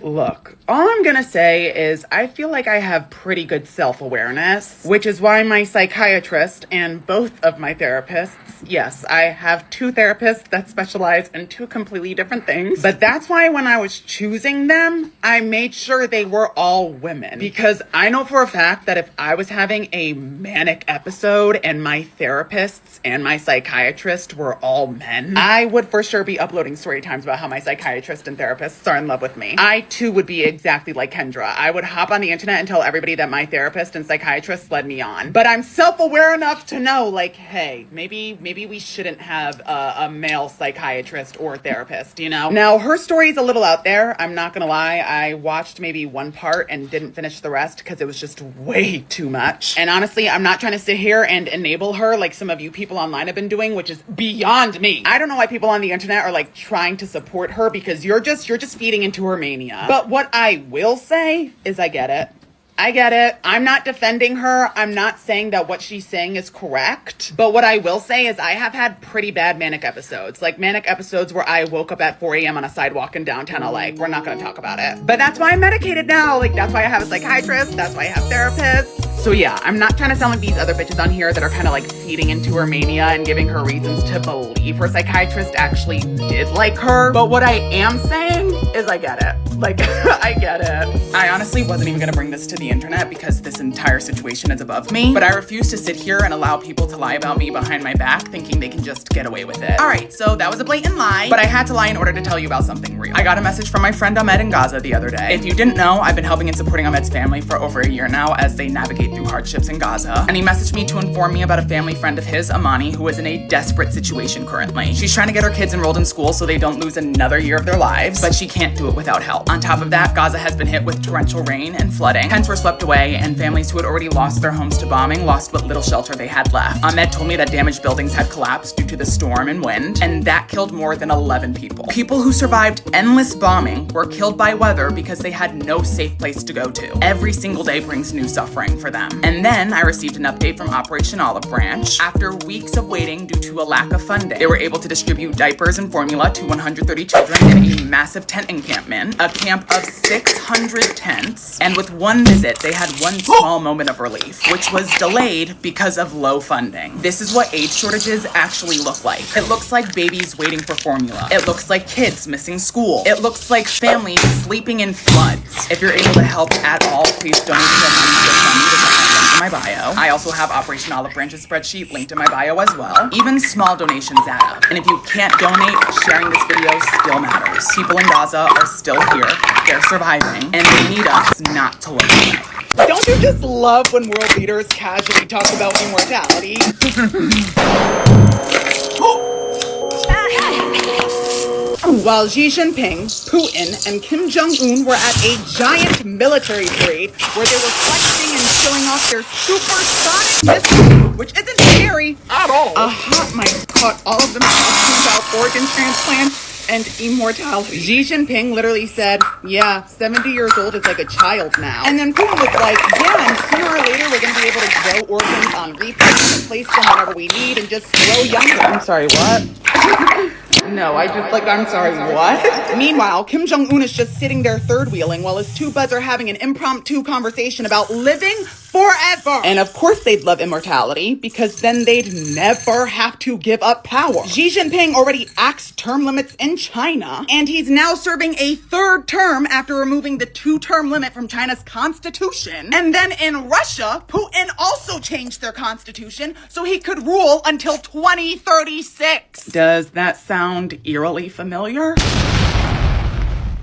Look, all I'm gonna say is I feel like I have pretty good self-awareness, which is why my psychiatrist and both of my therapists, yes, I have two therapists that specialize in two completely different things, but that's why when I was choosing them, I made sure they were all women, because I know for a fact that if I was having a manic episode and my therapists and my psychiatrist were all men, I would for sure be uploading story times about how my psychiatrist and therapists are in love with me. I too would be exactly like Kendra. I would hop on the internet and tell everybody that my therapist and psychiatrist led me on. But I'm self-aware enough to know, like, hey, maybe we shouldn't have a male psychiatrist or therapist, you know? Now, her story's a little out there. I'm not gonna lie. I watched maybe one part and didn't finish the rest because it was just way too much. And honestly, I'm not trying to sit here and enable her like some of you people online have been doing, which is beyond me. I don't know why people on the internet are like trying to support her, because you're just feeding into her mania. But what I will say is I get it. I get it. I'm not defending her. I'm not saying that what she's saying is correct. But what I will say is I have had pretty bad manic episodes. Like manic episodes where I woke up at 4 a.m. on a sidewalk in downtown LA. We're not going to talk about it. But that's why I'm medicated now. Like that's why I have a psychiatrist. That's why I have therapists. So yeah, I'm not trying to sound like these other bitches on here that are kind of like feeding into her mania and giving her reasons to believe her psychiatrist actually did like her. But what I am saying is I get it. Like, I get it. I honestly wasn't even gonna bring this to the internet because this entire situation is above me, but I refuse to sit here and allow people to lie about me behind my back thinking they can just get away with it. All right, so that was a blatant lie, but I had to lie in order to tell you about something real. I got a message from my friend Ahmed in Gaza the other day. If you didn't know, I've been helping and supporting Ahmed's family for over a year now as they navigate through hardships in Gaza, and he messaged me to inform me about a family friend of his, Amani, who is in a desperate situation currently. She's trying to get her kids enrolled in school so they don't lose another year of their lives, but she can't do it without help. On top of that, Gaza has been hit with torrential rain and flooding. Tents were swept away, and families who had already lost their homes to bombing lost what little shelter they had left. Ahmed told me that damaged buildings had collapsed due to the storm and wind, and that killed more than 11 people. People who survived endless bombing were killed by weather because they had no safe place to go to. Every single day brings new suffering for them. And then I received an update from Operation Olive Branch. After weeks of waiting due to a lack of funding, they were able to distribute diapers and formula to 130 children in a massive tent encampment, a camp of 600 tents, and with one visit, they had one small moment of relief, which was delayed because of low funding. This is what aid shortages actually look like. It looks like babies waiting for formula. It looks like kids missing school. It looks like families sleeping in floods. If you're able to help at all, please donate to the my bio. I also have Operation Olive Branch's spreadsheet linked in my bio as well. Even small donations add up. And if you can't donate, sharing this video still matters. People in Gaza are still here, they're surviving, and they need us not to look away. Don't you just love when world leaders casually talk about immortality? While Xi Jinping, Putin, and Kim Jong-un were at a giant military parade where they were flexing and showing off their supersonic missiles, which isn't scary at all. My God, all of them talking about organ transplant and immortality. Xi Jinping literally said, yeah, 70 years old is like a child now. And then Putin was like, yeah, and sooner or later we're going to be able to grow organs on repeat and place them whenever we need and just grow younger. I'm sorry, what? No, I'm sorry, what? Meanwhile, Kim Jong-un is just sitting there third-wheeling while his two buds are having an impromptu conversation about living forever. And of course they'd love immortality, because then they'd never have to give up power. Xi Jinping already axed term limits in China, and he's now serving a third term after removing the 2-term limit from China's constitution. And then in Russia, Putin also changed their constitution so he could rule until 2036. Does that sound eerily familiar?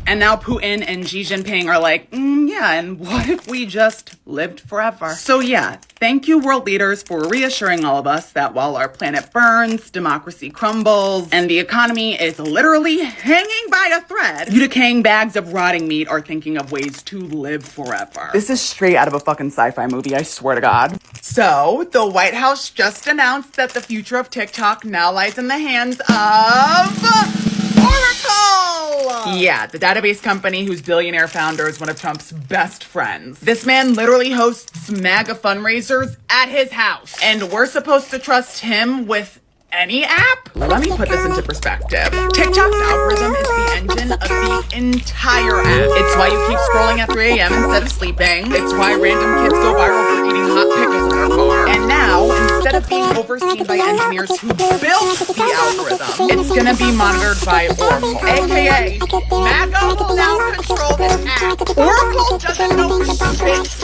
And now Putin and Xi Jinping are like, yeah, and what if we just lived forever? So yeah, thank you world leaders for reassuring all of us that while our planet burns, democracy crumbles, and the economy is literally hanging by a thread, you decaying bags of rotting meat are thinking of ways to live forever. This is straight out of a fucking sci-fi movie, I swear to God. So, the White House just announced that the future of TikTok now lies in the hands of Oracle! Yeah, the database company whose billionaire founder is one of Trump's best friends. This man literally hosts MAGA fundraisers at his house. And we're supposed to trust him with any app? Let me put this into perspective. TikTok's algorithm is the engine of the entire app. It's why you keep scrolling at 3 a.m. instead of sleeping. It's why random kids go viral for eating hot pickles in their car. And now, instead of being overseen by engineers who built the algorithm, it's gonna be monitored by Oracle, aka MAGA will now control this app. Oracle doesn't know shit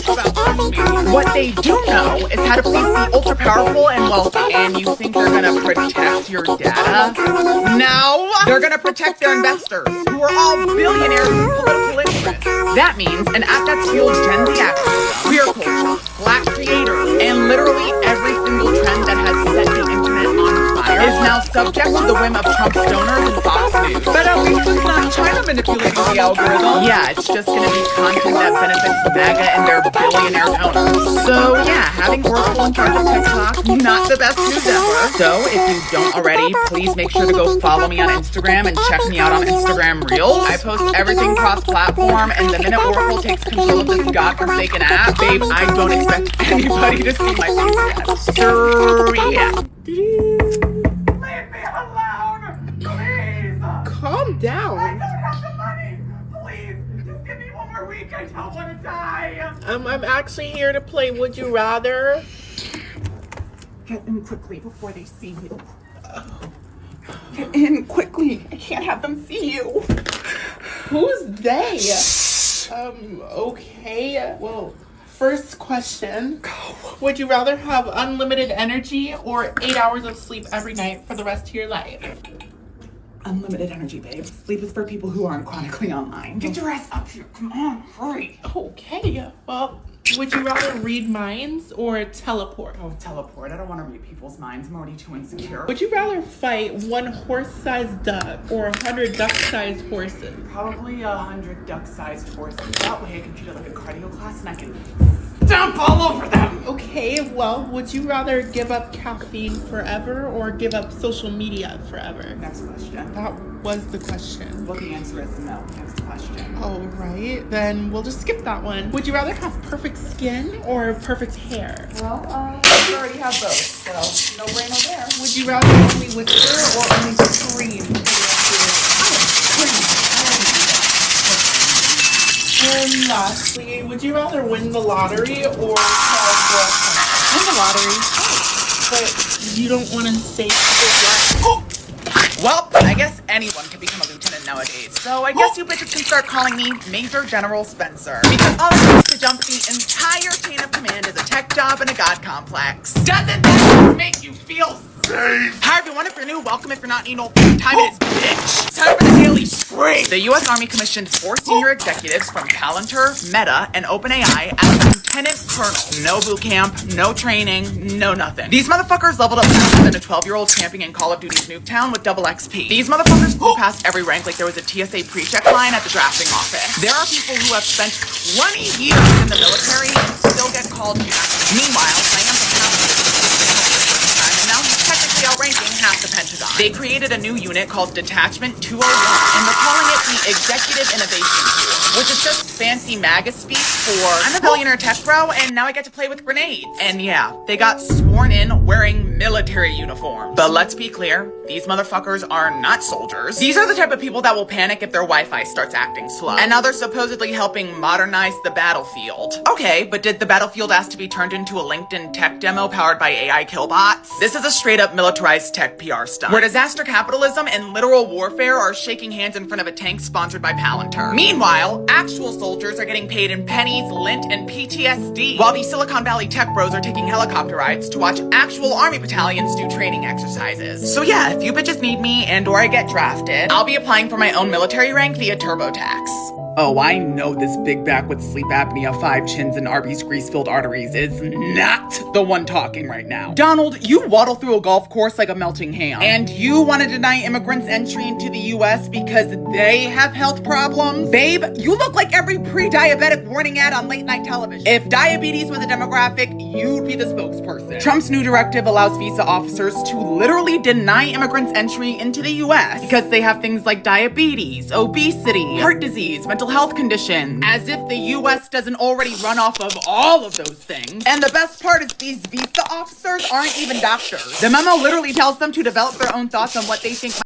about social media. What they do know is how to please the ultra powerful and wealthy. And you think they're gonna protect your data? No, they're gonna protect their investors, who are all billionaires with political interests. That means an app that's fueled Gen Z activism, queer culture, black creators, and literally every single trend that has set the internet on fire is now subject to the whim of Trump's donors and Fox News. But at least it's not China manipulating the algorithm. Yeah, it's just gonna be content that benefits MAGA and their billionaire donors. So yeah, having Oracle in charge of TikTok, not the best news ever. So if you don't already, please make sure to go follow me on Instagram and check me out on Instagram Reels. I post everything cross-platform, and the minute Oracle takes control of this godforsaken app, babe, I don't expect anybody to see my face again. So yeah. Leave me alone, please. Calm down. I don't have the money. Please, just give me one more week. I don't want to die. I'm actually here to play Would You Rather. Get in quickly before they see you. Get in quickly. I can't have them see you. Who's they? Okay. Well, first question. Would you rather have unlimited energy or 8 hours of sleep every night for the rest of your life? Unlimited energy, babe. Sleep is for people who aren't chronically online. Get your ass up here. Come on, hurry. Okay. Well, would you rather read minds or teleport? Oh, teleport. I don't want to read people's minds. I'm already too insecure. Would you rather fight one horse-sized duck or 100 duck-sized horses? Probably 100 duck-sized horses. That way I can treat it like a cardio class and I can stomp all over them. Okay, well, would you rather give up caffeine forever or give up social media forever? Next question. That was the question. Well, the answer is no. Next question. All right, then we'll just skip that one. Would you rather have perfect skin or perfect hair? Well, you already have both, so no brainer there. Would you rather only whisper or only scream for the rest of your life? And lastly, would you rather win the lottery or have Win the lottery. but you don't want to say it yet? Well, I guess anyone can become a lieutenant nowadays. So I guess you bitches can start calling me Major General Spencer. Because all it takes to jump the entire chain of command is a tech job and a god complex. Doesn't that make you feel safe? Hi everyone, if you're new, welcome. If you're not, you know, time it is, bitch. Time for the daily scream. The U.S. Army commissioned 4 senior executives from Palantir, Meta, and OpenAI as lieutenant colonel. No boot camp, no training, no nothing. These motherfuckers leveled up faster than a 12-year-old camping in Call of Duty's Nuketown with double XP. These motherfuckers flew past every rank like there was a TSA pre-check line at the drafting office. There are people who have spent 20 years in the military and still get called captain. Meanwhile, Sam and now he's technically outranking half the Pentagon. They created a new unit called Detachment 201, and they're calling it the Executive Innovation Tool, which is just fancy MAGA speak for I'm a billionaire tech bro, and now I get to play with grenades. And yeah, they got sworn in wearing military uniforms. But let's be clear, these motherfuckers are not soldiers. These are the type of people that will panic if their Wi-Fi starts acting slow. And now they're supposedly helping modernize the battlefield. Okay, but did the battlefield ask to be turned into a LinkedIn tech demo powered by AI killbots? This is a straight up militarized tech PR stunt, where disaster capitalism and literal warfare are shaking hands in front of a tank sponsored by Palantir. Meanwhile, actual soldiers are getting paid in pennies, lint, and PTSD, while these Silicon Valley tech bros are taking helicopter rides to watch actual army battalions do training exercises. So yeah, if you bitches need me and or I get drafted, I'll be applying for my own military rank via TurboTax. Oh, I know this big back with sleep apnea, 5 chins, and Arby's grease-filled arteries is not the one talking right now. Donald, you waddle through a golf course like a melting ham. And you want to deny immigrants entry into the U.S. because they have health problems? Babe, you look like every pre-diabetic warning ad on late-night television. If diabetes was a demographic, you'd be the spokesperson. Trump's new directive allows visa officers to literally deny immigrants entry into the U.S. because they have things like diabetes, obesity, heart disease, mental mental health conditions. As if the US doesn't already run off of all of those things. And the best part is these visa officers aren't even doctors. The memo literally tells them to develop their own thoughts on what they think